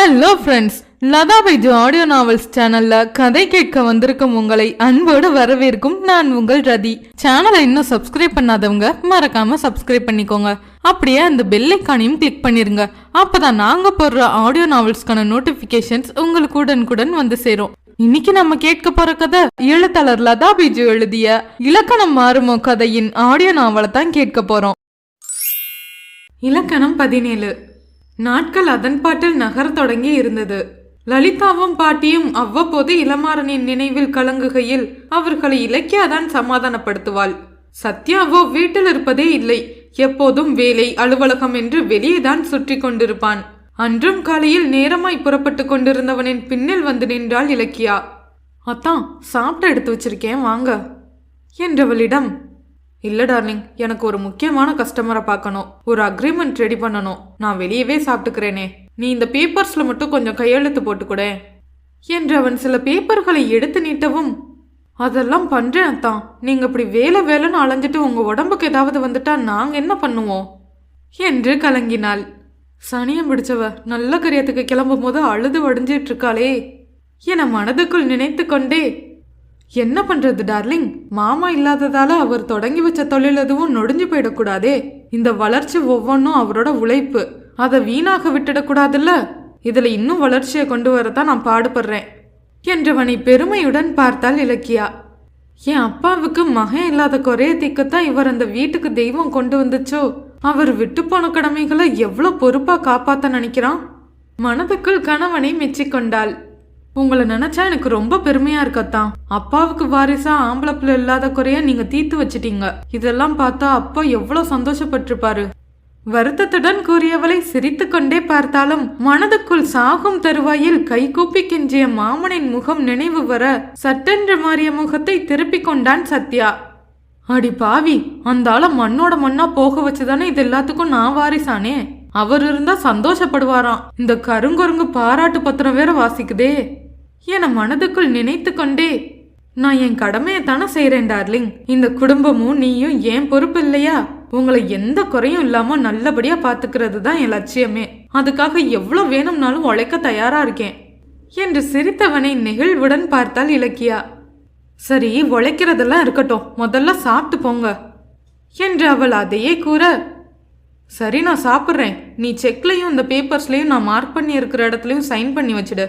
Hello friends, Latha Baiju audio novels சேனல்ல கதை கேட்க வந்திருக்கும் உங்களை அன்போடு வரவேற்கும் நான் உங்கள் ரதி. சேனலை இன்னும் சப்ஸ்கிரைப் பண்ணாதவங்க மறக்காம சப்ஸ்கிரைப் பண்ணிக்கோங்க. அப்படியே அந்த பெல் ஐகானையும் கிளிக் பண்ணிருங்க. அப்பதான் நாங்க போடுற ஆடியோ நாவல்ஸ்க்கான நோட்டிபிகேஷன்ஸ் உங்களுக்கு உடனுக்குடன் வந்து சேரும். இன்னைக்கு நம்ம கேட்க போற கதை எழுத்தாளர் லதா பைஜு எழுதிய இலக்கணம் மாறுமோ கதையின் ஆடியோ நாவலை தான் கேட்க போறோம். இலக்கணம் 17. நாட்கள் அதன் பாட்டில் நகர தொடங்கி இருந்தது. லலிதாவும் பாட்டியும் அவ்வப்போது இளமாறனின் நினைவில் கலங்குகையில் அவர்களை இலக்கியாதான் சமாதானப்படுத்துவாள். சத்யாவோ வீட்டில் இருப்பதே இல்லை. எப்போதும் வேலை, அலுவலகம் என்று வெளியேதான் சுற்றி கொண்டிருப்பான். அன்றும் காலையில் நேரமாய் புறப்பட்டு கொண்டிருந்தவனின் பின்னில் வந்து நின்றாள் இலக்கியா. அத்தான், சாப்பிட்டு எடுத்து வச்சிருக்கேன், வாங்க என்றவளிடம். இல்ல டார்லிங், எனக்கு ஒரு முக்கியமான கஸ்டமரை பார்க்கணும். ஒரு அக்ரிமெண்ட் ரெடி பண்ணணும். நான் வெளியவே சாப்பிட்டுக்கிறேனே, நீ இந்த பேப்பர்ஸ்ல மட்டும் கொஞ்சம் கையெழுத்து போட்டுக்கூட என்று அவன் சில பேப்பர்களை எடுத்து நீட்டவும், அதெல்லாம் பண்றேன் அத்தான். நீங்க இப்படி வேலை வேலைன்னு அலைஞ்சிட்டு உங்க உடம்புக்கு ஏதாவது வந்துட்டா நாங்க என்ன பண்ணுவோம் என்று கலங்கினாள். சனியம் பிடிச்சவ நல்ல கரியத்துக்கு கிளம்பும் போது அழுது வடிஞ்சிட்டு இருக்காளே என மனதுக்குள் நினைத்து கொண்டே, என்ன பண்றது டார்லிங், மாமா இல்லாததால அவர் தொடங்கி வச்ச தொழில் எதுவும் நொடிஞ்சு போயிடக்கூடாதே. இந்த வளர்ச்சி ஒவ்வொன்றும் அவரோட உழைப்பு, அதை வீணாக விட்டுடக்கூடாதுல்ல. இதுல இன்னும் வளர்ச்சியை கொண்டு வரதான் நான் பாடுபடுறேன் என்றவனை பெருமையுடன் பார்த்தாள் இலக்கியா. என் அப்பாவுக்கு மகன் இல்லாத குறைய தீக்கத்தான் இவர் அந்த வீட்டுக்கு தெய்வம் கொண்டு வந்துச்சோ. அவர் விட்டு போன கடமைகளை எவ்வளவு பொறுப்பா காப்பாத்த நினைக்கிறான். மனதுக்குள் கணவனை மெச்சிக்கொண்டாள். உங்களை நினைச்சா எனக்கு ரொம்ப பெருமையா இருக்கத்தான். அப்பாவுக்கு வாரிசா ஆம்பளை பிள்ளை இல்லாத குறைய நீங்க தீர்த்து வச்சிட்டீங்க. இதெல்லாம் பார்த்தா அப்பா எவ்வளவு சந்தோஷப்பட்டிருப்பாரு. வருத்தத்துடன் கூறியவளை சிரித்து கொண்டே பார்த்தாலும் மனதுக்குள் சாகும் தருவாயில் கைகூப்பி கெஞ்சிய மாமனின் முகம் நினைவு வர சட்டென்று மாறிய முகத்தை திருப்பிக் கொண்டான் சத்யா. அடி பாவி, அந்த ஆள மண்ணோட மண்ணா போக வச்சுதானே இது எல்லாத்துக்கும் நான் வாரிசானே. அவர் இருந்தா சந்தோஷப்படுவாராம். இந்த கருங்கொருங்கு பாராட்டு பத்திரம் வேற வாசிக்குதே என மனதுக்குள் நினைத்து கொண்டே, நான் என் கடமையை தானே செய்யறேன் டார்லிங். இந்த குடும்பமும் நீயும் ஏன் பொறுப்பு இல்லையா? உங்களை எந்த குறையும் இல்லாம நல்லபடியா பாத்துக்கிறது தான் என் லட்சியமே. அதுக்காக எவ்வளவு வேணும்னாலும் உழைக்க தயாரா இருக்கேன் என்று சிரித்தவனை நெகிழ்வுடன் பார்த்தாள் இலக்கியா. சரி, உழைக்கிறதெல்லாம் இருக்கட்டும், முதல்ல சாப்பிட்டு போங்க என்று அவள் அதையே கூற, சரி நான் சாப்பிட்றேன். நீ செக்லையும் இந்த பேப்பர்ஸ்லையும் நான் மார்க் பண்ணி இருக்கிற இடத்துலையும் சைன் பண்ணி வச்சிடு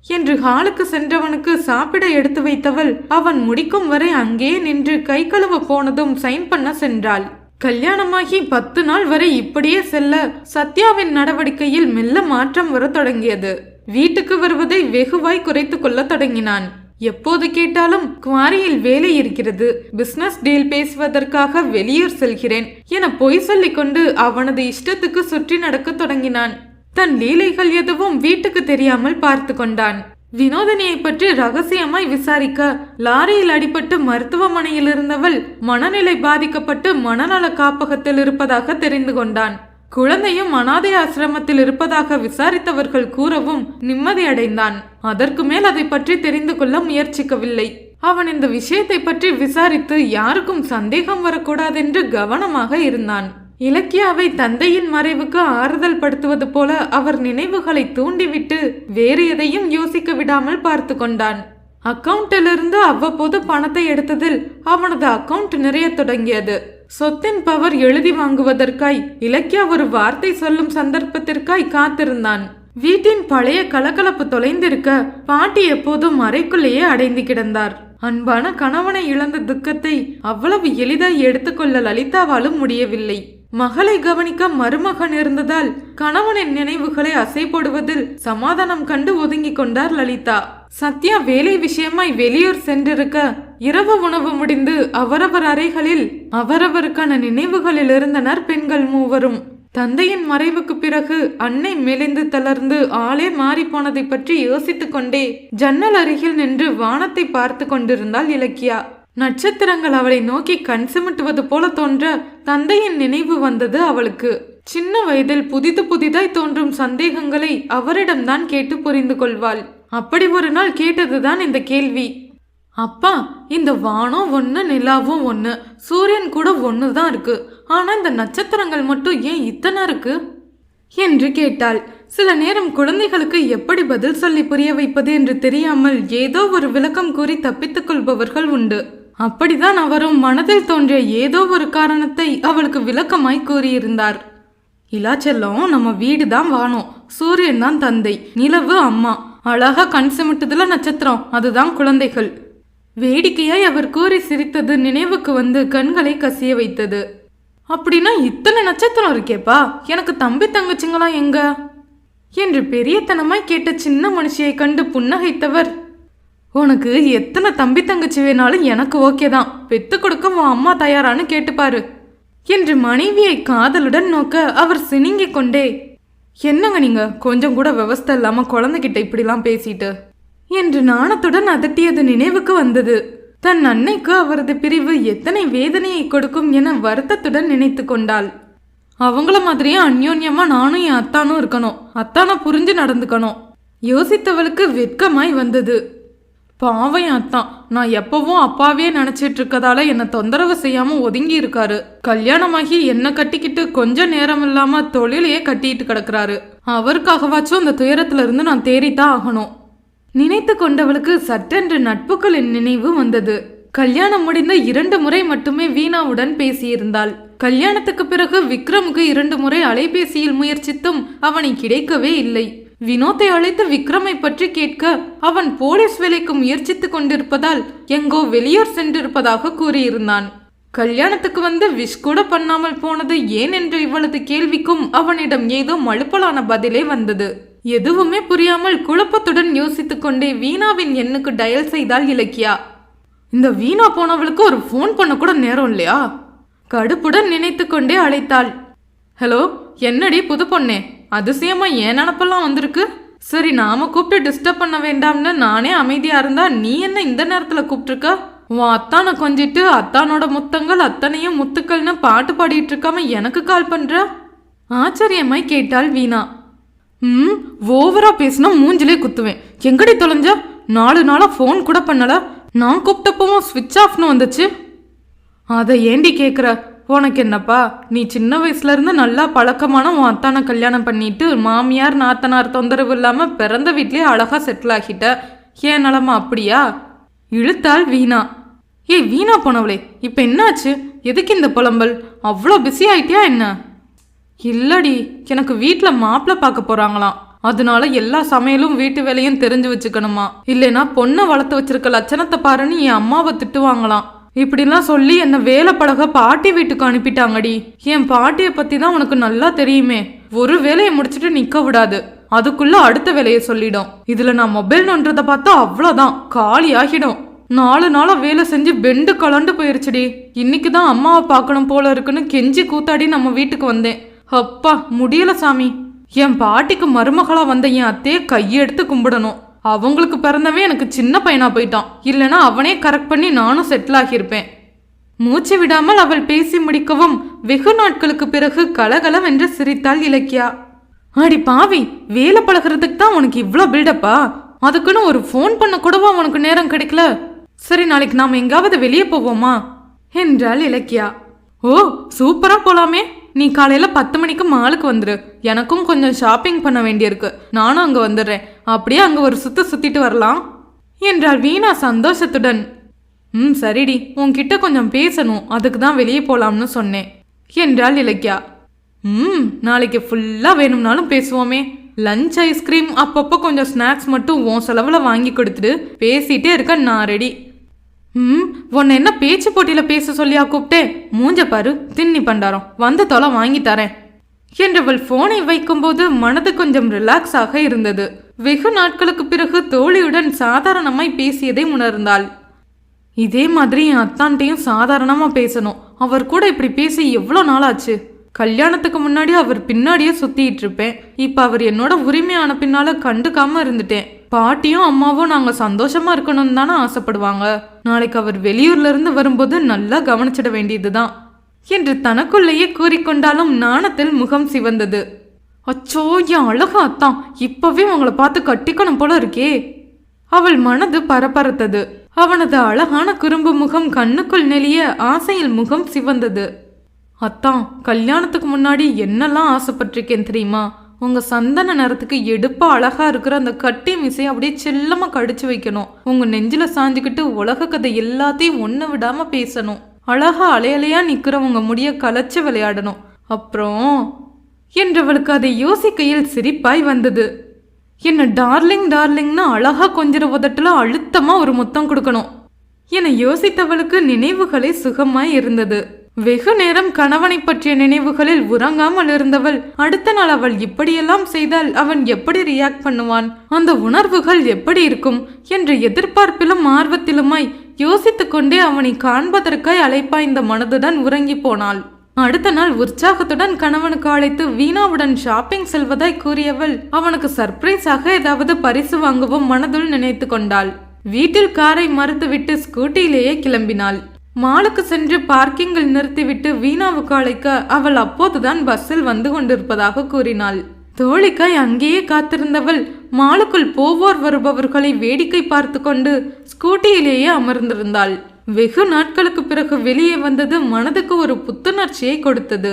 என்று ஹாலுக்கு சென்றவனுக்கு சாப்பிட எடுத்து வைத்தவள் அவன் முடிக்கும் வரை அங்கே நின்று கை கழுவ போனதும் சைன் பண்ண சென்றாள். கல்யாணமாகி 10 நாள் வரை இப்படியே செல்ல சத்யாவின் நடவடிக்கையில் மெல்ல மாற்றம் வர தொடங்கியது. வீட்டுக்கு வருவதை வெகுவாய் குறைத்து கொள்ள தொடங்கினான். எப்போது கேட்டாலும் குவாரியில் வேலை இருக்கிறது, பிசினஸ் டீல் பேசுவதற்காக வெளியூர் செல்கிறேன் என பொய் சொல்லிக் கொண்டு அவனது இஷ்டத்துக்கு சுற்றி நடக்க தொடங்கினான். தன் லீலைகள் எதுவும் வீட்டுக்கு தெரியாமல் பார்த்து கொண்டான். வினோதினியை பற்றி ரகசியமாய் விசாரிக்க லாரியில் அடிபட்டு மருத்துவமனையில் இருந்தவள் மனநிலை பாதிக்கப்பட்டு மனநல காப்பகத்தில் இருப்பதாக தெரிந்து கொண்டான். குழந்தையும் அனாதை ஆசிரமத்தில் இருப்பதாக விசாரித்தவர்கள் கூறவும் நிம்மதி அடைந்தான். அதற்கு மேல் அதை பற்றி தெரிந்து கொள்ள முயற்சிக்கவில்லை. அவன் இந்த விஷயத்தை பற்றி விசாரித்து யாருக்கும் சந்தேகம் வரக்கூடாதென்று கவனமாக இருந்தான். இலக்கியாவை தந்தையின் மறைவுக்கு ஆறுதல் படுத்துவது போல அவர் நினைவுகளை தூண்டிவிட்டு வேறு எதையும் யோசிக்க விடாமல் பார்த்து கொண்டான். அக்கவுண்டிலிருந்து அவ்வப்போது பணத்தை எடுத்ததில் அவனது அக்கவுண்ட் நிறைய தொடங்கியது. சொத்தின் பவர் எழுதி வாங்குவதற்காய் இலக்கியா ஒரு வார்த்தை சொல்லும் சந்தர்ப்பத்திற்காய் காத்திருந்தான். வீட்டின் பழைய கலகலப்பு தொலைந்திருக்க பாட்டி எப்போதும் அறைக்குள்ளேயே அடைந்து கிடந்தார். அன்பான கணவனை இழந்த துக்கத்தை அவ்வளவு எளிதாய் எடுத்துக்கொள்ள லலிதாவாலும் முடியவில்லை. மகளை கவனிக்க மருமகன் இருந்ததால் கணவனின் நினைவுகளை அசை போடுவதில் சமாதானம் கண்டு ஒதுங்கி கொண்டார் லலிதா. சத்யா வேலை விஷயமாய் வெளியூர் சென்றிருக்க இரவு உணவு முடிந்து அவரவர் அறைகளில் அவரவருக்கான நினைவுகளில் இருந்தனர் பெண்கள் மூவரும். தந்தையின் மறைவுக்கு பிறகு அன்னை மெலிந்து தளர்ந்து ஆளே மாறி போனதை பற்றி யோசித்துக் கொண்டே ஜன்னல் அருகில் நின்று வானத்தை பார்த்து கொண்டிருந்தாள் இலக்கியா. நட்சத்திரங்கள் அவளை நோக்கி கண் சிமிட்டுவது போல தோன்ற தந்தையின் நினைவு வந்தது அவளுக்கு. சின்ன வயதில் புதிதாய் தோன்றும் சந்தேகங்களை அவரிடம்தான் கேட்டு புரிந்து கொள்வாள். அப்படி ஒரு நாள் கேட்டதுதான் இந்த கேள்வி. அப்பா, இந்த வானம் ஒண்ணு, நிலாவும் ஒண்ணு, சூரியன் கூட ஒண்ணுதான் இருக்கு. ஆனா இந்த நட்சத்திரங்கள் மட்டும் ஏன் இத்தனை இருக்கு என்று கேட்டாள். சில நேரம் குழந்தைகளுக்கு எப்படி பதில் சொல்லி புரிய வைப்பது என்று தெரியாமல் ஏதோ ஒரு விளக்கம் கூறி தப்பித்துக் கொள்பவர்கள் உண்டு. அப்படிதான் அவரும் மனதில் தோன்றிய ஏதோ ஒரு காரணத்தை அவளுக்கு விளக்கமாய் கூறியிருந்தார். இலா செல்லம், நம்ம வீடு தான் வானம், சூரியன் தான் தந்தை, நிலவு அம்மா, அழகா கண் சிமிட்டுதுல நட்சத்திரம், அதுதான் குழந்தைகள். வேடிக்கையாய் அவர் கூறி சிரித்தது நினைவுக்கு வந்து கண்களை கசிய வைத்தது. அப்படின்னா இத்தனை நட்சத்திரம் இருக்கேப்பா, எனக்கு தம்பி தங்கச்சிங்களாம் எங்க என்று பெரியத்தனமாய் கேட்ட சின்ன மனுஷியை கண்டு புன்னகைத்தவர், உனக்கு எத்தனை தம்பி தங்கச்சி வேணாலும் எனக்கு ஓகே தான், பெத்து கொடுக்க உன் அம்மா தயாரான்னு கேட்டுப்பாரு என்று மனைவியை காதலுடன் நோக்க அவர் சினிங்கிக் கொண்டே, என்னங்க நீங்க கொஞ்சம் கூட விவஸ்தை இல்லாம குழந்தைகிட்ட இப்படிலாம் பேசிட்டு என்று நாணத்துடன் அதட்டியது நினைவுக்கு வந்தது. தன் அன்னைக்கு அவரது பிரிவு எத்தனை வேதனையை கொடுக்கும் என வருத்தத்துடன் நினைத்து கொண்டாள். அவங்கள மாதிரியே அந்யோன்யமா நானும் என் அத்தானும் இருக்கணும், அத்தானை புரிஞ்சு நடந்துக்கணும். யோசித்தவளுக்கு வெட்கமாய் வந்தது. பாவையும் அத்தான், நான் எப்பவும் அப்பாவே நினைச்சிட்டு இருக்கதால என்னை தொந்தரவு செய்யாம ஒதுங்கி இருக்காரு. கல்யாணமாகி என்ன கட்டிக்கிட்டு கொஞ்ச நேரம் இல்லாம தொழிலையே கட்டிட்டு கிடக்குறாரு. அவருக்காகவாச்சும் அந்த துயரத்துல இருந்து நான் தேறித்தான் ஆகணும் நினைத்து கொண்டவளுக்கு சற்றென்று நட்புகளின் நினைவு வந்தது. கல்யாணம் முடிந்த 2 முறை மட்டுமே வீணாவுடன் பேசியிருந்தாள். கல்யாணத்துக்கு பிறகு விக்ரமுக்கு 2 முறை அலைபேசியில் முயற்சித்தும் அவனை கிடைக்கவே இல்லை. வினோத்தை அழைத்து விக்ரமை பற்றி கேட்க அவன் போலீஸ் வேலைக்கு முயற்சித்துக் கொண்டிருப்பதால் எங்கோ வெளியூர் சென்றிருப்பதாக கூறியிருந்தான். கல்யாணத்துக்கு வந்து விஷ் கூட பண்ணாமல் போனது ஏன் என்ற இவளது கேள்விக்கும் அவனிடம் ஏதோ மழுப்பலான பதிலே வந்தது. எதுவுமே புரியாமல் குழப்பத்துடன் யோசித்துக் கொண்டே வீணாவின் எண்ணுக்கு டயல் செய்தாள் இலக்கியா. இந்த வீணா போனவளுக்கு ஒரு போன் பண்ண கூட நேரம் இல்லையா? கடுப்புடன் நினைத்து கொண்டே அழைத்தாள். ஹலோ, என்னடி புது பொண்ணே, அதிசயமா ஏன் நினப்பெல்லாம் வந்திருக்கு? சரி, நாம கூப்பிட்டு டிஸ்டர்ப் பண்ண வேண்டாம்னு நானே அமைதியா இருந்தா நீ என்ன இந்த நேரத்துல கூப்பிட்டுருக்க? உன் அத்தானை கொஞ்சிட்டு அத்தானோட முத்தங்கள் அத்தனையும் முத்துக்கள்னு பாட்டு பாடிட்டு இருக்காம எனக்கு கால் பண்ற? ஆச்சரியமாய் கேட்டாள் வீணா. ஓவரா பேசினா மூஞ்சிலே குத்துவேன். எங்கடி தொலைஞ்ச? 4 நாளா போன் கூட பண்ணல. நான் கூப்பிட்டப்பவும் ஸ்விட்ச் ஆஃப்னு வந்துச்சு. அதை ஏண்டி கேக்குற? உனக்கு என்னப்பா, நீ சின்ன வயசுல இருந்து நல்லா பழக்கமான உன் அத்தானை கல்யாணம் பண்ணிட்டு மாமியார் நாத்தனார் தொந்தரவு இல்லாம பிறந்த வீட்லயே அழகா செட்டில் ஆகிட்ட. ஏன் நிலமா அப்படியா? இழுத்தாள் வீணா. ஏய் வீணா போனவளே, இப்ப என்னாச்சு? எதுக்கு இந்த புலம்பல்? அவ்வளோ பிஸி ஆயிட்டியா என்ன? இல்லடி, எனக்கு வீட்டுல மாப்பிள்ள பார்க்க போறாங்களாம். அதனால எல்லா சமையலும் வீட்டு வேலையும் தெரிஞ்சு வச்சுக்கணுமா, இல்லைன்னா பொண்ணை வளர்த்து வச்சிருக்க லட்சணத்தை பாருன்னு என் அம்மாவை திட்டுவாங்களாம். இப்படிலாம் சொல்லி என்ன வேலை பழக பாட்டி வீட்டுக்கு அனுப்பிட்டாங்கடி. என் பாட்டியை பத்தி தான் உனக்கு நல்லா தெரியுமே. ஒரு வேலையை முடிச்சுட்டு நிக்க விடாது, அதுக்குள்ள அடுத்த வேலையை சொல்லிடும். இதுல நான் மொபைல் நோன்றதை பார்த்தா அவ்வளோதான், காலி ஆகிடும். 4 நாளா வேலை செஞ்சு பெண்டு கலண்டு போயிருச்சுடி. இன்னைக்கு தான் அம்மாவை பார்க்கணும் போல இருக்குன்னு கெஞ்சி கூத்தாடி நம்ம வீட்டுக்கு வந்தேன். அப்பா முடியல சாமி. என் பாட்டிக்கு மருமகளா வந்த என் அத்தையை கையெடுத்து கும்பிடணும். அவங்களுக்கு பிறந்தவே எனக்கு சின்ன பையனா போயிட்டான். இல்லைன்னா அவனே கரெக்ட் பண்ணி நானும் செட்டில் ஆகியிருப்பேன். மூச்சு விடாமல் அவள் பேசி முடிக்கவும் வெகு நாட்களுக்கு பிறகு கலகலவென்று சிரித்தாள் இலக்கியா. அடி பாவி, வேலை பழகிறதுக்கு தான் உனக்கு இவ்வளோ பில்டப்பா? அதுக்குன்னு ஒரு ஃபோன் பண்ண கூடவா உனக்கு நேரம் கிடைக்கல? சரி, நாளைக்கு நாம எங்காவது வெளியே போவோமா என்றாள் இலக்கியா. ஓ சூப்பரா போலாமே. நீ காலையில 10 மணிக்கு மாலுக்கு வந்துரு. எனக்கும் கொஞ்சம் ஷாப்பிங் பண்ண வேண்டியிருக்கு. நானும் அங்க வந்துடுறேன். அப்படியே அங்க ஒரு சுத்திட்டு வரலாம் என்றாள் வீணா சந்தோஷத்துடன். சரிடி, உன்கிட்ட கொஞ்சம் பேசணும், அதுக்கு தான் வெளியே போலாம்னு சொன்னேன் என்றாள் இலக்கியா. நாளைக்கு ஃபுல்லா வேணும்னாலும் பேசுவோமே. லஞ்ச் ஐஸ்கிரீம் அப்பப்போ கொஞ்சம் ஸ்நாக்ஸ் மட்டும் உன் செலவுல வாங்கி கொடுத்துட்டு பேசிட்டே இருக்க நான் ரெடி. உன்னை என்ன பேச்சு போட்டியில பேச சொல்லியா கூப்பிட்டேன்? மூஞ்ச பாரு, தின்னி பண்டாரம், வந்து தொலை வாங்கி தரேன் என்றவள் போனை வைக்கும்போது மனது கொஞ்சம் ரிலாக்ஸ் ஆக இருந்தது. வெகு நாட்களுக்கு பிறகு தோழியுடன் சாதாரணமாய் பேசியதை உணர்ந்தாள். இதே மாதிரி என் அத்தான்ட்டையும் சாதாரணமா பேசணும். அவர் கூட இப்படி பேசி எவ்வளோ நாளாச்சு. கல்யாணத்துக்கு முன்னாடி அவர் பின்னாடியே சுத்திட்டு இருப்பேன். இப்ப அவர் என்னோட உரிமையான பின்னால கண்டுக்காம இருந்துட்டேன். பாட்டியும் அம்மாவும் நாங்க சந்தோஷமா இருக்கணும்னு தானே ஆசைப்படுவாங்க. நாளைக்கு அவர் வெளியூர்ல இருந்து வரும்போது நல்லா கவனிச்சிட வேண்டியதுதான் என்று தனக்குள்ளேயே கூறிக்கொண்டாலும் நாணத்தில் முகம் சிவந்தது. அச்சோ, என் அழகா அத்தான், இப்பவே உங்களை பார்த்து கட்டிக்கணும் போல இருக்கே. அவள் மனது பரபரத்தது. அவனது அழகான குறும்பு முகம் கண்ணுக்குள் நெளிய ஆசையில் முகம் சிவந்தது. அத்தான், கல்யாணத்துக்கு முன்னாடி என்னெல்லாம் ஆசைப்பட்டிருக்கேன் தெரியுமா? உங்க சந்தன நிறத்துக்கு எடுப்பா அழகா இருக்கிற அந்த கட்டி மீசையை அப்படியே செல்லமா கடிச்சு வைக்கணும். உங்க நெஞ்சில சாஞ்சுக்கிட்டு உலக கதை எல்லாத்தையும் ஒண்ணு விடாம பேசணும். அழகா அலையலையா நிக்கிற உங்க முடிய கலைச்சு விளையாடணும். அப்புறம் என்றவளுக்கு அதை யோசிக்கையில் சிரிப்பாய் வந்தது. என்ன டார்லிங் டார்லிங்னு அழகா கொஞ்சிற உதட்டுல அழுத்தமா ஒரு முத்தம் கொடுக்கணும் என யோசித்தவளுக்கு நினைவுகளே சுகமாய் இருந்தது. வெகு நேரம் கணவனை பற்றிய நினைவுகளில் உறங்காமல் இருந்தவள் அடுத்த நாள் அவள் இப்படியெல்லாம் செய்தால் அவன் எப்படி ரியாக்ட் பண்ணுவான், அந்த உணர்வுகள் எப்படி இருக்கும் என்ற எதிர்பார்ப்பிலும் ஆர்வத்திலுமாய் யோசித்து கொண்டே அவனை காண்பதற்காய் அலைப்பாய்ந்த மனதுடன் உறங்கி போனாள். அடுத்த நாள் உற்சாகத்துடன் கணவனுக்கு அழைத்து வீணாவுடன் ஷாப்பிங் செல்வதாய் கூறியவள் அவனுக்கு சர்ப்ரைஸாக ஏதாவது பரிசு வாங்கவும் மனதுள் நினைத்து கொண்டாள். வீட்டில் காரை மறுத்துவிட்டு ஸ்கூட்டியிலேயே கிளம்பினாள். மாலுக்கு சென்று பார்க்கிங்கில் நிறுத்திவிட்டு வீணாவுக்கு அழைக்க அவள் அப்போதுதான் பஸ்ஸில் வந்து கொண்டிருப்பதாக கூறினாள். தோழிக்காய் அங்கேயே காத்திருந்தவள் மாலுக்குள் போவோர் வருபவர்களை வேடிக்கை பார்த்து கொண்டு ஸ்கூட்டியிலேயே அமர்ந்திருந்தாள். வெகு நாட்களுக்கு பிறகு வெளியே வந்தது மனதுக்கு ஒரு புத்துணர்ச்சியை கொடுத்தது.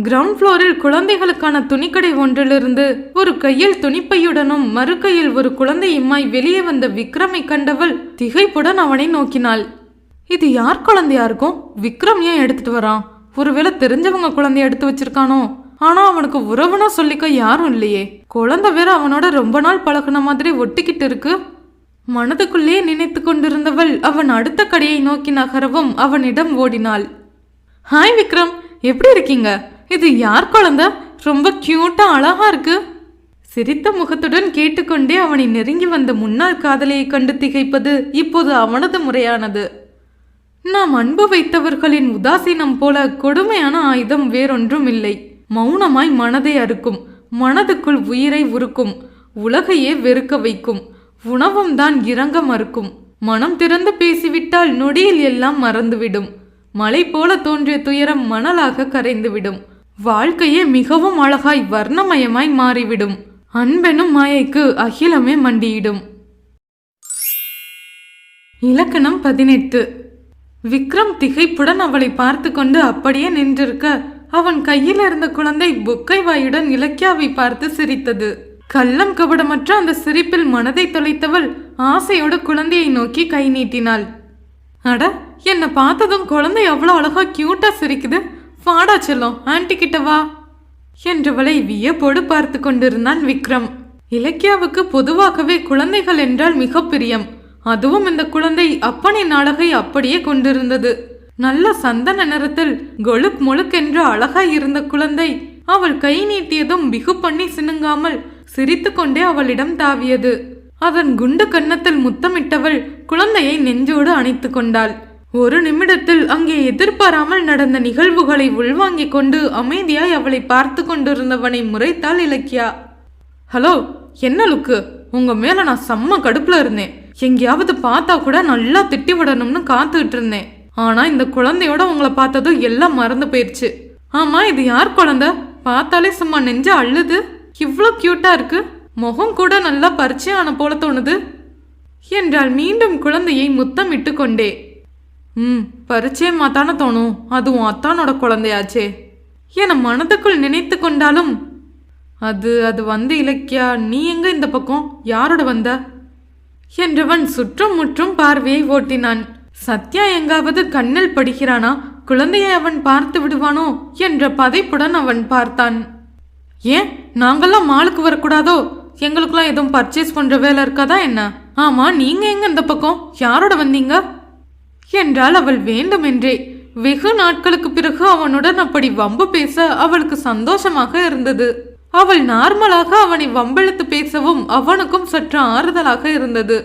கிரவுண்ட் ஃப்ளோரில் குழந்தைகளுக்கான துணிக்கடை ஒன்றிலிருந்து ஒரு கையில் துணிப்பையுடனும் மறு கையில் ஒரு குழந்தையுமாய் வெளியே வந்த விக்ரமை கண்டவள் திகைப்புடன் அவனை நோக்கினாள். இது யார் குழந்தையா இருக்கும்? விக்ரம் ஏன் எடுத்துட்டு வரான்? ஒருவேளை தெரிஞ்சவங்க குழந்தைய எடுத்து வச்சிருக்கானோ? ஆனா அவனுக்கு உறவுனா சொல்லிக்க யாரும் இல்லையே. குழந்தை வேற அவனோட ரொம்ப நாள் பழகுன மாதிரி ஒட்டிக்கிட்டு இருக்கு. மனதுக்குள்ளே நினைத்து கொண்டிருந்தவள் அவன் அடுத்த கடையை நோக்கி நகரவும் அவனிடம் ஓடினாள். ஹாய் விக்ரம், எப்படி இருக்கீங்க? இது யார் குழந்தை? ரொம்ப கியூட்டா அழகா இருக்கு. சிரித்த முகத்துடன் கேட்டுக்கொண்டே அவனை நெருங்கி வந்த முன்னாள் காதலியை கண்டு திகைப்பது இப்போது அவனது முறையானது. நாம் அன்பு வைத்தவர்களின் உதாசீனம் போல கொடுமையான ஆயுதம் வேறொன்றும் இல்லை. மௌனமாய் மனதை அறுக்கும், மனதுக்குள் உயிரை உருக்கும், உலகையே வெறுக்க வைக்கும். உணவும் தான் இறங்க மறுக்கும். மனம் திறந்து பேசிவிட்டால் நொடியில் எல்லாம் மறந்துவிடும். மலை போல தோன்றிய துயரம் மணலாக கரைந்துவிடும். வாழ்க்கையே மிகவும் அழகாய் வர்ணமயமாய் மாறிவிடும். அன்பெனும் மாயைக்கு அகிலமே மண்டியிடும். இலக்கணம் 18. விக்ரம் திகைப்புடன் அவளை பார்த்து கொண்டு அப்படியே நின்றிருக்க அவன் கையில் இருந்த குழந்தை புக்கை வாயுடன் இலக்கியாவை பார்த்து சிரித்தது. கள்ளம் கபடமற்ற அந்த சிரிப்பில் மனதை தொலைத்தவள் ஆசையோடு குழந்தையை நோக்கி கை நீட்டினாள். அட, என்னை பார்த்ததும் குழந்தை அவ்வளோ அழகா கியூட்டா சிரிக்குது. வாடா செல்லம், ஆன்டி கிட்ட வா என்றவளை வியப்போடு பார்த்து கொண்டிருந்தான் விக்ரம். இலக்கியாவுக்கு பொதுவாகவே குழந்தைகள் என்றால் மிக பிரியம். அதுவும் இந்த குழந்தை அப்பனின் அழகை அப்படியே கொண்டிருந்தது. நல்ல சந்தன நிறத்தில் கொழுக் முழுக் என்று அழகாய் இருந்த குழந்தை அவள் கை நீட்டியதும் பிகு பண்ணி சினுங்காமல் சிரித்து கொண்டே அவளிடம் தாவியது. அதன் குண்டு கன்னத்தில் முத்தமிட்டவள் குழந்தையை நெஞ்சோடு அணைத்து கொண்டாள். ஒரு நிமிடத்தில் அங்கே எதிர்பாராமல் நடந்த நிகழ்வுகளை உள்வாங்கிக் கொண்டு அமைதியாய் அவளை பார்த்து கொண்டிருந்தவனை முறைத்தாள் இலக்கியா. ஹலோ, என்ன லுக்கு? உங்க மேல நான் செம்ம கடுப்புல இருந்தேன். எங்கேயாவது பார்த்தா கூட நல்லா திட்டி விடணும்னு காத்துக்கிட்டு இருந்தேன். ஆனா இந்த குழந்தையோட உங்களை பார்த்ததும் எல்லாம் மறந்து போயிடுச்சு. ஆமா, இது யார் குழந்தை? பார்த்தாலே சும்மா நெஞ்ச அள்ளுது. இவ்வளோ கியூட்டா இருக்கு. முகம் கூட நல்லா பரிச்சையான போல தோணுது என்றால் மீண்டும் குழந்தையை முத்தமிட்டு கொண்டே. பரிச்சயமா தானே தோணும், அதுவும் அத்தானோட குழந்தையாச்சே என மனதுக்குள் நினைத்து கொண்டாலும் அது வந்து இலக்கியா, நீ எங்க இந்த பக்கம்? யாரோட வந்த என்றவன் சுற்றும் முற்றும் பார்வையை ஓட்டினான். சத்யா எங்காவது கண்ணில் படுகிறானா? குழந்தையை அவன் பார்த்து விடுவானோ என்ற பதைப்புடன் அவன் பார்த்தான். ஏன், நாங்கெல்லாம் மாலுக்கு வரக்கூடாதோ? எங்களுக்குலாம் எதுவும் பர்ச்சேஸ் பண்ற வேலை இருக்காதா என்ன? ஆமா, நீங்க எங்க இந்த பக்கம்? யாரோட வந்தீங்க என்றால் அவள் வேண்டுமென்றே. வெகு நாட்களுக்கு பிறகு அவனுடன் அப்படி வம்பு பேச அவளுக்கு சந்தோஷமாக இருந்தது. அவள் நார்மலாக அவனை வம்பெழுத்து பேசவும் அவனுக்கும் சற்று ஆறுதலாக இருந்தது.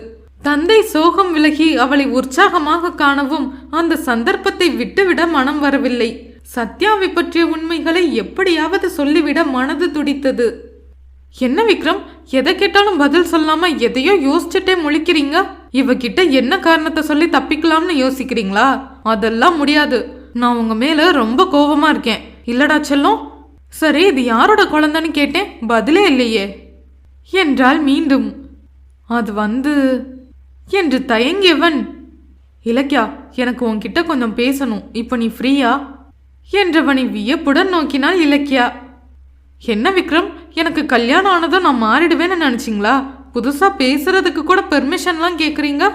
தந்தை சோகம் விலகி அவளை உற்சாகமாக காணவும் அந்த சந்தர்ப்பத்தை விட்டுவிட மனம் வரவில்லை. சத்யாவை பற்றிய உண்மைகளை எப்படியாவது சொல்லிவிட மனது துடித்தது. என்ன விக்ரம், எதை கேட்டாலும் பதில் சொல்லாம எதையோ யோசிச்சுட்டே முழிக்கிறீங்க. இவகிட்ட என்ன காரணத்தை சொல்லி தப்பிக்கலாம்னு யோசிக்கிறீங்களா? அதெல்லாம் முடியாது. நான் உங்க மேல ரொம்ப கோபமா இருக்கேன். இல்லடா செல்லம்? சரி, இது யாரோட குழந்தைன்னு கேட்டேன், பதிலே இல்லையே என்றால் மீண்டும் அது வந்து என்று தயங்கியவன், இலக்கியா, எனக்கு உன்கிட்ட கொஞ்சம் பேசணும். இப்ப நீ ஃப்ரீயா என்றவனை வியப்புடன் நோக்கினாள் இலக்கியா. என்ன விக்ரம், எனக்கு கல்யாணம் ஆனதும் நான் மாறிடுவேன்னு நினைச்சிங்களா? புதுசா பேசுறதுக்கு கூட பெர்மிஷன்லாம் கேக்குறீங்க.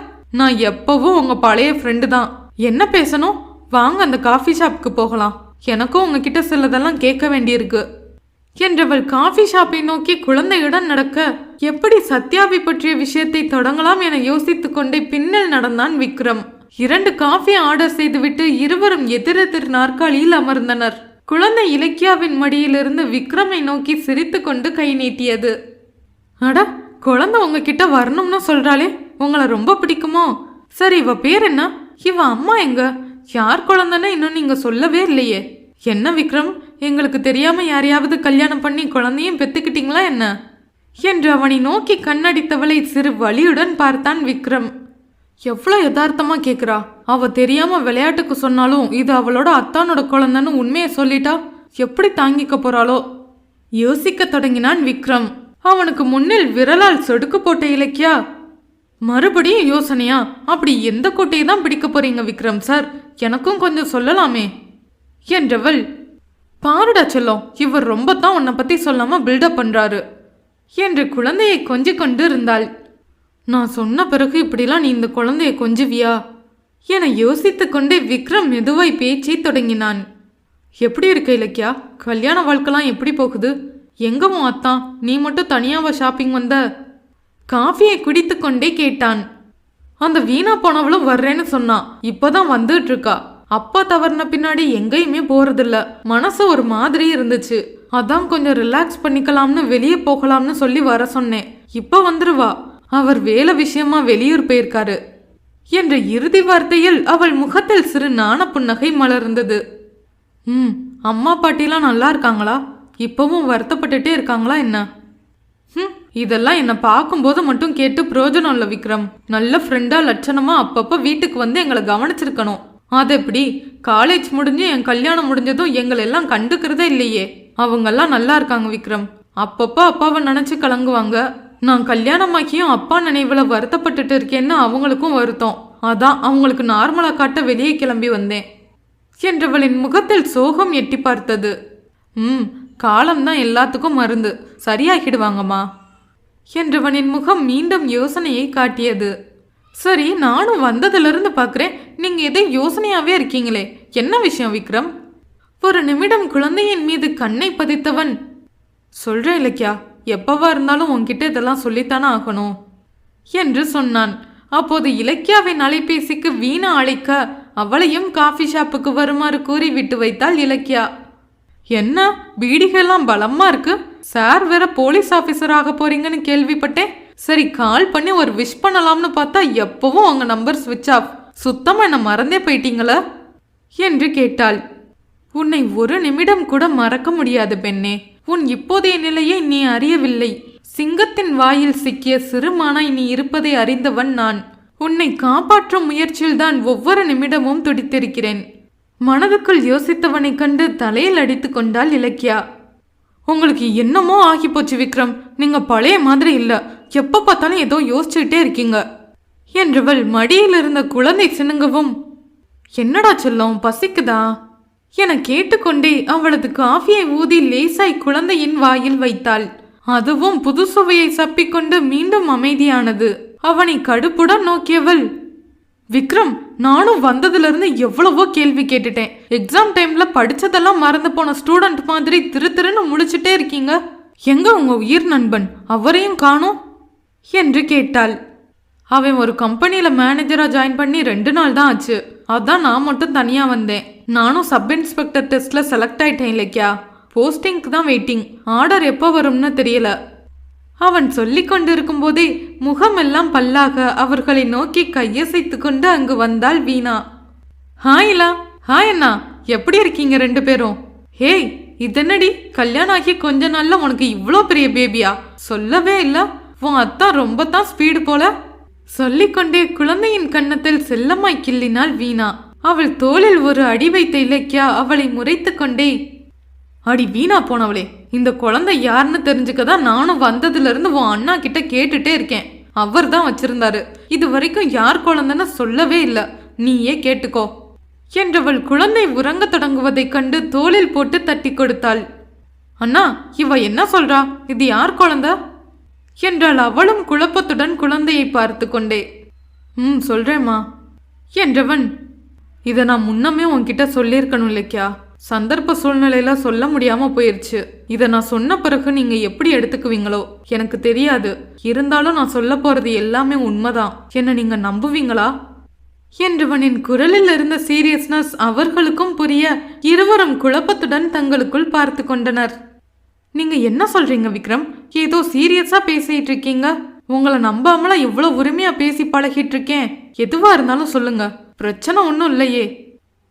நான் எப்பவும் உங்க பழைய ஃப்ரெண்டு தான். என்ன பேசணும்? வாங்க அந்த காஃபி ஷாப்புக்கு போகலாம். எனக்கும் உங்ககிட்ட சிலதெல்லாம் கேட்க வேண்டியிருக்கு என்றவள் காஃபி ஷாப்பை நோக்கி குழந்தையுடன் நடக்க, எப்படி சத்யாவை பற்றிய விஷயத்தை தொடங்கலாம் என யோசித்துக் கொண்டே பின்னில் நடந்தான் விக்ரம். 2 காஃபி ஆர்டர் செய்துவிட்டு இருவரும் எதிரெதிர் நாற்காலியில் அமர்ந்தனர். குழந்தை இலக்கியாவின் மடியிலிருந்து விக்ரமை நோக்கி சிரித்து கொண்டு கை நீட்டியது. அட, குழந்தை உங்ககிட்ட வரணும்னு சொல்றாளே, உங்களை ரொம்ப பிடிக்குமோ? சரி, இவ பேர் என்ன? இவ அம்மா எங்க? யார் குழந்தைன்னு இன்னும் நீங்க சொல்லவே இல்லையே. என்ன விக்ரம், எங்களுக்கு தெரியாம யாரையாவது கல்யாணம் பண்ணி குழந்தையும் பெத்துக்கிட்டீங்களா என்ன என்று அவனை நோக்கி கண்ணடித்தவளை சிறு வலியுடன் பார்த்தான் விக்ரம். எவ்வளோ யதார்த்தமா கேக்குறா. அவ தெரியாம விளையாட்டுக்கு சொன்னாலும் இது அவளோட அத்தானோட குழந்தைன்னு உண்மையை சொல்லிட்டா எப்படி தாங்கிக்க போறாளோ யோசிக்க தொடங்கினான் விக்ரம். அவனுக்கு முன்னில் விரலால் சொடுக்கு போட்ட இலக்கியா, மறுபடியும் யோசனையா? அப்படி எந்த கோட்டையை தான் பிடிக்க போறீங்க விக்ரம் சார்? எனக்கும் கொஞ்சம் சொல்லலாமே என்றவள். பாருடா செல்லம், இவர் ரொம்ப தான் உன்னை பத்தி சொல்லாம பில்டப் பண்றாரு என்று குழந்தையை கொஞ்சிக் கொண்டு இருந்தாள். நான் சொன்ன பிறகு இப்படிலாம் நீ இந்த குழந்தைய கொஞ்சுவியா என யோசித்து கொண்டே விக்ரம் மெதுவாய் பேச்சை தொடங்கினான். எப்படி இருக்க இலக்கியா? கல்யாண வாழ்க்கைலாம் எப்படி போகுது? எங்கவும் அத்தான், நீ மட்டும் தனியாவா ஷாப்பிங் வந்த? காஃபியை குடித்து கொண்டே கேட்டான். அந்த வீணா போனவளும் வர்றேன்னு சொன்னா, இப்பதான் வந்துட்டு இருக்கா. அப்பா தவறின பின்னாடி எங்கேயுமே போறதில்ல. மனசு ஒரு மாதிரி இருந்துச்சு, அதான் கொஞ்சம் ரிலாக்ஸ் பண்ணிக்கலாம்னு வெளியே போகலாம்னு சொல்லி வர சொன்னேன். இப்ப வந்துருவா. அவர் வேலை விஷயமா வெளியூர் போயிருக்காரு என்ற இறுதி வார்த்தையில் அவள் முகத்தில் சிறு நாண புன்னகை மலர்ந்தது. அம்மா பாட்டிலாம் நல்லா இருக்காங்களா? இப்பவும் வருத்தப்பட்டுட்டே இருக்காங்களா என்ன? இதெல்லாம் என்ன பார்க்கும்போது மட்டும் கேட்டு பிரயோஜனம் இல்லை விக்ரம். நல்ல ஃப்ரெண்டா லட்சணமா அப்பப்ப வீட்டுக்கு வந்து எங்களை கவனிச்சிருக்கணும். அது எப்படி? காலேஜ் முடிஞ்சு என் கல்யாணம் முடிஞ்சதும் எங்களை எல்லாம் கண்டுக்கிறதே இல்லையே. அவங்கெல்லாம் நல்லா இருக்காங்க விக்ரம். அப்பப்போ அப்பாவை நினைச்சு கலங்குவாங்க. நான் கல்யாணமாக்கியும் அப்பா நினைவுல வருத்தப்பட்டுட்டு இருக்கேன்னு அவங்களுக்கும் வருத்தம். அதான் அவங்களுக்கு நார்மலா காட்ட வெளியே கிளம்பி வந்தேன் என்றவளின் முகத்தில் சோகம் எட்டி பார்த்தது. காலம்தான் எல்லாத்துக்கும் மருந்து, சரியாகிடுவாங்கம்மா என்றவனின் முகம் மீண்டும் யோசனையை காட்டியது. சரி, நானும் வந்ததிலிருந்து பார்க்குறேன், நீங்க எதோ யோசனையாவே இருக்கீங்களே, என்ன விஷயம் விக்ரம்? ஒரு நிமிடம் குழந்தையின் மீது கண்ணை பதித்தவன், சொல்றேன் இலக்கியா, எப்பவா இருந்தாலும் உன்கிட்ட இதெல்லாம் சொல்லித்தானே ஆகணும் என்று சொன்னான். அப்போது இலக்கியாவின் அலைபேசிக்கு வீணா அழைக்க அவளையும் காஃபி ஷாப்புக்கு வருமாறு கூறி விட்டு வைத்தாள் இலக்கியா. என்ன பீடிகெல்லாம் பலமா இருக்கு, சார் வேற போலீஸ் ஆபீசராக போறீங்கன்னு கேள்விப்பட்டேன். சரி, கால் பண்ணி ஒரு விஷ் பண்ணலாம்னு பார்த்தா எப்பவும் உங்க நம்பர் ஸ்விட்ச் ஆஃப். சுத்தமா என்ன மறந்தே போயிட்டீங்களா என்று கேட்டாள். உன்னை ஒரு நிமிடம் கூட மறக்க முடியாது பெண்ணே. உன் இப்போதைய நிலையை நீ அறியவில்லை. சிங்கத்தின் வாயில் சிக்கிய சிறுமானாய் நீ இருப்பதை அறிந்தவன் நான். உன்னை காப்பாற்றும் முயற்சியில்தான் ஒவ்வொரு நிமிடமும் துடித்திருக்கிறேன். மனதுக்குள் யோசித்தவனை கண்டு தலையில் அடித்து கொண்டாள் இலக்கியா. உங்களுக்கு என்னமோ ஆகி போச்சு விக்ரம், நீங்க பழைய மாதிரி இல்ல, எப்ப பார்த்தாலும் ஏதோ யோசிச்சுட்டே இருக்கீங்க என்றவள் மடியில் இருந்த குழந்தை சினுங்கவும், என்னடா செல்லம் பசிக்குதா என கேட்டுக்கொண்டே அவளது காஃபியை ஊதி லேசாய் குழந்தையின் வாயில் வைத்தாள். அதுவும் புது சுவையை சப்பிக்கொண்டு மீண்டும் அமைதியானது. அவனை கடுப்புடன் நோக்கியவள், விக்ரம், நானும் வந்ததுல இருந்து எவ்வளவோ கேள்வி கேட்டுட்டேன். எக்ஸாம் டைம்ல படிச்சதெல்லாம் மறந்து போன ஸ்டூடெண்ட் மாதிரி திருன்னு முழிச்சுட்டே இருக்கீங்க. எங்க உங்க உயிர் நண்பன், அவரையும் காணோம் என்று கேட்டாள். அவன் ஒரு கம்பெனியில மேனேஜரா ஜாயின் பண்ணி 2 நாள் தான் ஆச்சு. அதான் நான் மட்டும் தனியா வந்தேன். நானும் சப் இன்ஸ்பெக்டர் டெஸ்ட்ல செலக்ட் ஆயிட்டேன் இலக்கியா. போஸ்டிங்க்கு தான் வெயிட்டிங். ஆர்டர் எப்போ வரும்னு தெரியல. அவன் சொல்லிக் கொண்டிருக்கும் போதே முகமெல்லாம் பல்லாக அவர்களை நோக்கி கையசைத்து கொண்டு அங்கு வந்தாள் வீணா. ஹாய்லா, ஹாய் அண்ணா, எப்படி இருக்கீங்க 2 பேரும்? ஹேய், இதென்னடி கல்யாணம் ஆகி கொஞ்ச நாள்ல உனக்கு இவ்வளோ பெரிய பேபியா? சொல்லவே இல்ல. உன் அத்தா ரொம்ப தான் ஸ்பீடு போல சொல்லிக்கொண்டே குழந்தையின் கன்னத்தில் செல்லமாய் கிள்ளினாள் வீணா. அவள் தோளில் ஒரு அடி வைத்த இலக்கியா அவளை முறைத்து கொண்டே, அடி வீணா போனவளே, இந்த குழந்தை யாருன்னு தெரிஞ்சுக்கதான் நானும் வந்ததுல இருந்து உன் அண்ணா கிட்ட கேட்டுட்டே இருக்கேன். அவர் தான் வச்சிருந்தாரு. இது வரைக்கும் யார் குழந்தைன்னு சொல்லவே இல்லை. நீயே கேட்டுக்கோ என்றவள் குழந்தை உறங்க தொடங்குவதைக் கண்டு தோளில் போட்டு தட்டி கொடுத்தாள். அண்ணா, இவ என்ன சொல்றா? இது யார் குழந்தை என்றாள் அவளும் குழப்பத்துடன் குழந்தையை பார்த்து கொண்டே. சொல்றேம்மா என்றவன். இதை நான் முன்னமே உன்கிட்ட சொல்லியிருக்கணும் இல்லைக்கியா, சந்தர்ப்ப சூழ்நிலையில சொல்ல முடியாம போயிருச்சு. இதை நான் சொன்ன பிறகு நீங்க எப்படி எடுத்துக்குவீங்களோ எனக்கு தெரியாது. இருந்தாலும் நான் சொல்ல போறது எல்லாமே உண்மைதான். என்ன நீங்க நம்புவீங்களா என்றவனின் குரலில் இருந்த சீரியஸ்னஸ் அவர்களுக்கும் புரிய இருவரும் குழப்பத்துடன் தங்களுக்குள் பார்த்து கொண்டனர். நீங்க என்ன சொல்றீங்க விக்ரம்? ஏதோ சீரியஸா பேசிட்டு இருக்கீங்க. உங்களை நம்பாமல இவ்வளவு உரிமையா பேசி பழகிட்டு இருக்கேன். எதுவா இருந்தாலும் சொல்லுங்க, பிரச்சனை ஒன்றும் இல்லையே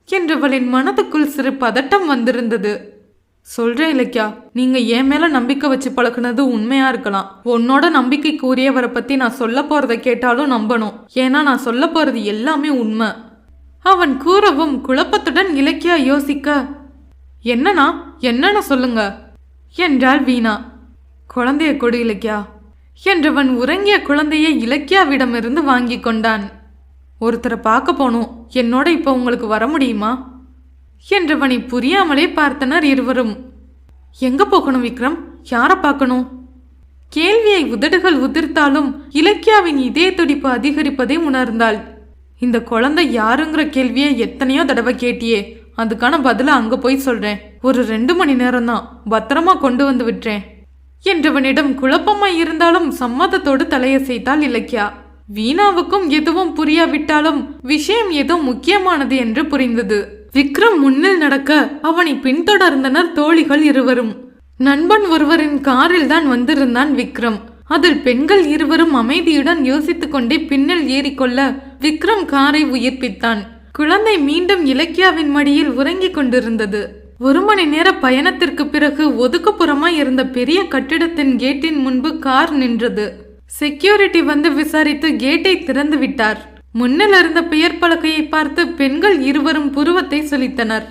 என்றவளின் மனதுக்குள் சிறு பதட்டம் வந்திருந்தது. சொல்றேன் இலக்கியா, நீங்க என் மேல நம்பிக்கை வச்சு பழகுனது உண்மையா இருக்கலாம். உன்னோட நம்பிக்கைக்கு உரியவரை பத்தி நான் சொல்ல போறதை கேட்டாலும் நம்பணும். ஏன்னா நான் சொல்ல போறது எல்லாமே உண்மை அவன் கூறவும் குழப்பத்துடன் இலக்கியா யோசிக்க, என்னன்னு சொல்லுங்க என்றாள் வீணா. குழந்தைய கொடு இலக்கியா என்றவன் உறங்கிய குழந்தையை இலக்கியாவிடமிருந்து வாங்கி கொண்டான். ஒருத்தரை பார்க்க போனோம், என்னோட இப்ப உங்களுக்கு வர முடியுமா என்றவனை புரியாமலே பார்த்தனர் இருவரும். எங்க போகணும் விக்ரம்? யார பார்க்கணும்? கேள்வியை உதடுகள் உதிர்த்தாலும் இலக்கியாவின் இதய துடிப்பு அதிகரிப்பதை உணர்ந்தாள். இந்த குழந்தை யாருங்கிற கேள்வியை எத்தனையோ தடவை கேட்டியே, அதுக்கான பதில அங்க போய் சொல்றேன். ஒரு 2 மணி நேரம் தான், பத்திரமா கொண்டு வந்து விட்டுறேன் என்றவனிடம் குழப்பமாய் இருந்தாலும் சம்மதத்தோடு தலையசைத்தாள் இலக்கியா. வீணாவுக்கும் எதுவும் புரியாவிட்டாலும் விஷயம் ஏதோ முக்கியமானது என்று புரிந்தது. விக்ரம் முன்னில் நடக்க அவனை பின்தொடர்ந்தனர் தோழிகள் இருவரும். நண்பன் ஒருவரின் காரில் தான் வந்திருந்தான் விக்ரம். அதில் பெண்கள் இருவரும் அமைதியுடன் யோசித்துக் கொண்டே பின்னில் ஏறிக்கொள்ள விக்ரம் காரை உயிர்ப்பித்தான். குழந்தை மீண்டும் இலக்கியாவின் மடியில் உறங்கிக் கொண்டிருந்தது. 1 மணி நேர பயணத்திற்கு பிறகு ஒதுக்குப்புறமாய் இருந்த பெரிய கட்டிடத்தின் கேட்டின் முன்பு கார் நின்றது. செக்யூரிட்டி வந்து விசாரித்து கேட்டை திறந்து விட்டார். முன்னில் இருந்த பெயர் பலகையை பார்த்து பெண்கள் இருவரும் புருவத்தை செலுத்தினர்.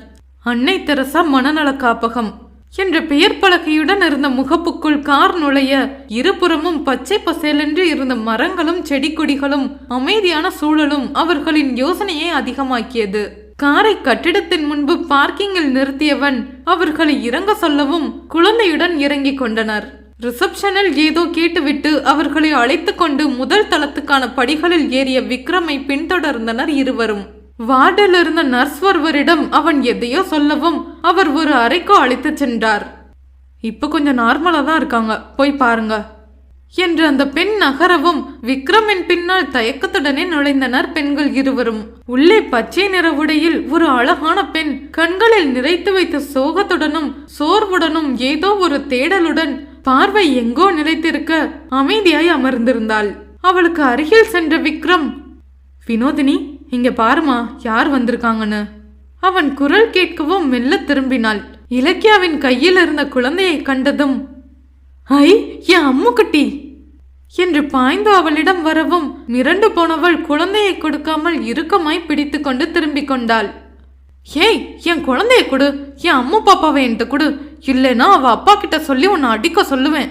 அன்னை தெரசா மனநல காப்பகம் என்ற பெயர் பலகையுடன் இருந்த முகப்புக்குள் கார் நுழைய இருபுறமும் பச்சை பசேலென்று இருந்த மரங்களும் செடி கொடிகளும் அமைதியான சூழலும் அவர்களின் யோசனையை அதிகமாக்கியது. காரை கட்டிடத்தின் முன்பு பார்க்கிங்கில் நிறுத்தியவன் அவர்களை இறங்க சொல்லவும் குழந்தையுடன் இறங்கிக் கொண்டனர். ரிசப்ஷனில் ஏதோ கேட்டுவிட்டு அவர்களை அழைத்து கொண்டு முதல் தளத்துக்கான படிகளில் ஏறிய விக்ரமை பின்தொடர்ந்தனர் இருவரும். வார்டில் இருந்த நர்ஸ் ஒருவரிடம் அவன் எதையோ சொல்லவும் அவர் ஒரு அறைக்கு அழைத்து சென்றார். இப்ப கொஞ்சம் நார்மலா தான் இருக்காங்க, போய் பாருங்க என்று அந்த பெண் நகரவும் விக்ரமின் பின்னால் தயக்கத்துடனே நுழைந்தனர் பெண்கள் இருவரும். உள்ளே பச்சை நிற உடையில் ஒரு அழகான பெண் கண்களில் நிறைத்து வைத்த சோகத்துடனும் சோர்வுடனும் ஏதோ ஒரு தேடலுடன் பார்வை எங்கோ நிலைத்திருக்க அமைதியாய் அமர்ந்திருந்தாள். அவளுக்கு அருகில் சென்ற விக்ரம், வினோதினி, இங்க பாருமா, யார் வந்திருக்காங்கன்னு அவன் குரல் கேட்கவும் மெல்ல திரும்பினாள். இலக்கியாவின் கையில் இருந்த குழந்தையை கண்டதும், ஐ, என் அம்முக்குட்டி என்று பாய்ந்து அவளிடம் வரவும் மிரண்டு போனவள் குழந்தையை கொடுக்காமல் இறுக்கமாய் பிடித்து கொண்டு திரும்பிக் கொண்டாள். ஏய், என் குழந்தைய கொடு, என் அம்மா பாப்பாவை என்கிட்ட கொடு, இல்லைன்னா அவ அப்பா கிட்ட சொல்லி உன்னை அடிக்க சொல்லுவேன்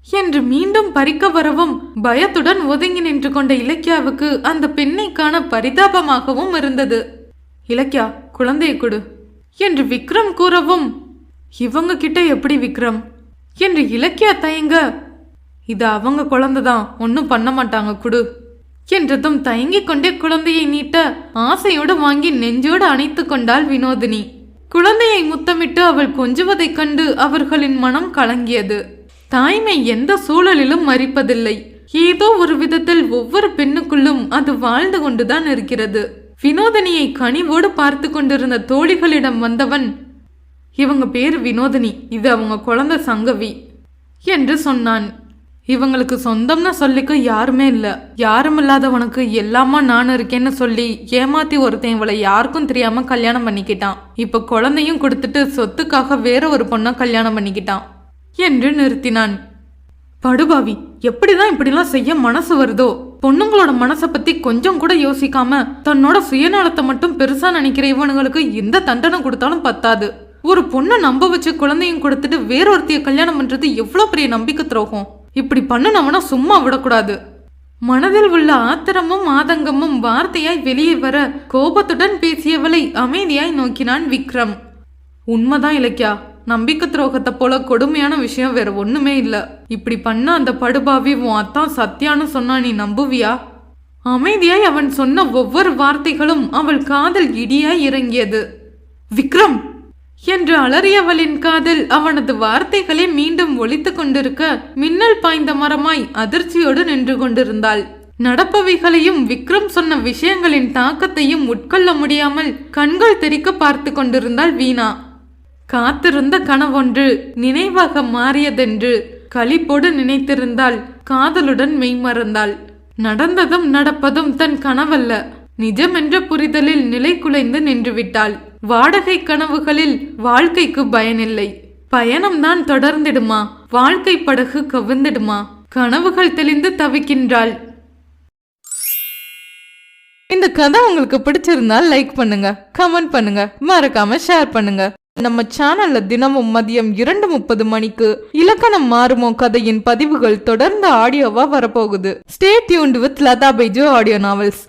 என்று மீண்டும் பறிக்க வரவும் பயத்துடன் ஒதுங்கி நின்று கொண்ட இலக்கியாவுக்கு அந்த பெண்ணை காண பரிதாபமாகவும் இருந்தது. இலக்கியா, குழந்தையை கொடு என்று விக்ரம் கூறவும், இவங்க கிட்ட எப்படி விக்ரம் என்று இலக்கியா தயங்க, இது அவங்க குழந்தைதான், ஒன்னும் பண்ண மாட்டாங்க, குடு என்றதும் தயங்கிக் கொண்டே குழந்தையை நீட்ட ஆசையோடு வாங்கி நெஞ்சோடு அணைத்து கொண்டாள் வினோதினி. குழந்தையை முத்தமிட்டு அவள் கொஞ்சுவதைக் கண்டு அவர்களின் மனம் கலங்கியது. தாய்மை எந்த சூழலிலும் மறிப்பதில்லை. ஏதோ ஒரு விதத்தில் ஒவ்வொரு பெண்ணுக்குள்ளும் அது வாழ்ந்து கொண்டுதான் இருக்கிறது. வினோதினியை கனிவோடு பார்த்து கொண்டிருந்த தோழிகளிடம் வந்தவன், இவங்க பேரு வினோதினி, இது அவங்க குழந்தை சங்கவி என்று சொன்னான். இவங்களுக்கு சொந்தம்னு சொல்லிக்க யாருமே இல்ல. யாரும் இல்லாதவனுக்கு எல்லாமா நான் இருக்கேன்னு சொல்லி ஏமாத்தி ஒருத்தன் இவளை யாருக்கும் தெரியாம கல்யாணம் பண்ணிக்கிட்டான். இப்ப குழந்தையும் கொடுத்துட்டு சொத்துக்காக வேற ஒரு பொண்ணை கல்யாணம் பண்ணிக்கிட்டான் என்று நிறுத்தினான். படுபாவி, எப்படிதான் இப்படிலாம் செய்ய மனசு வருதோ? பொண்ணுங்களோட மனசை பத்தி கொஞ்சம் கூட யோசிக்காம தன்னோட சுயநலத்தை மட்டும் பெருசா நினைக்கிற இவனுங்களுக்கு எந்த தண்டனை கொடுத்தாலும் பத்தாது. ஒரு பொண்ணை நம்ப வச்சு குழந்தையும் கொடுத்துட்டு வேறொருத்தைய கல்யாணம் பண்றது எவ்வளவு பெரிய நம்பிக்கை துரோகம். இப்படி பண்ணுனவனா சும்மா விடக்கூடாது மனதில் உள்ள ஆத்திரமும் ஆதங்கமும் வார்த்தையாய் வெளியே வர கோபத்துடன் பேசியவளை அமைதியாய் நோக்கினான் விக்ரம். உண்மைதான் இலக்கியா, நம்பிக்கை துரோகத்தை போல கொடுமையான விஷயம் வேற ஒண்ணுமே இல்ல. இப்படி பண்ண அந்த படுபாவி உன் அத்தான் சத்யான்னு சொன்னா நீ நம்புவியா? அமைதியாய் அவன் சொன்ன ஒவ்வொரு வார்த்தைகளும் அவள் காதில் இடியாய் இறங்கியது. விக்ரம் என்று அலறியவளின் காதில் அவனது வார்த்தைகளே மீண்டும் ஒலித்து கொண்டிருக்க மின்னல் பாய்ந்த மரமாய் அதிர்ச்சியோடு நின்று கொண்டிருந்தாள். நடப்பவைகளையும் விக்ரம் சொன்ன விஷயங்களின் தாக்கத்தையும் உட்கொள்ள முடியாமல் கண்கள் தெறிக்க பார்த்து கொண்டிருந்தாள் வீணா. காத்திருந்த கனவொன்று நினைவாக மாறியதென்று களிப்போடு நினைத்திருந்தாள். காதலுடன் மெய்மறந்தாள். நடந்ததும் நடப்பதும் தன் கனவல்ல, நிஜமென்ற புரிதலில் நிலை குலைந்து நின்றுவிட்டாள். வாடகை கனவுகளில் வாழ்க்கைக்கு பயனில்லை. பயணம்தான் தொடர்ந்திடுமா, வாழ்க்கை படகு கவிழ்ந்திடுமா? கனவுகள் தெளிந்து தவிக்கின்றாள். இந்த கதை உங்களுக்கு பிடிச்சிருந்தால் லைக் பண்ணுங்க, கமெண்ட் பண்ணுங்க, மறக்காம ஷேர் பண்ணுங்க. நம்ம சேனல்ல தினமும் மதியம் 2:30 மணிக்கு இலக்கணம் மாறுமோ கதையின் பதிவுகள் தொடர்ந்து ஆடியோவா வரப்போகுது. Stay tuned with Latha Baiju audio novels.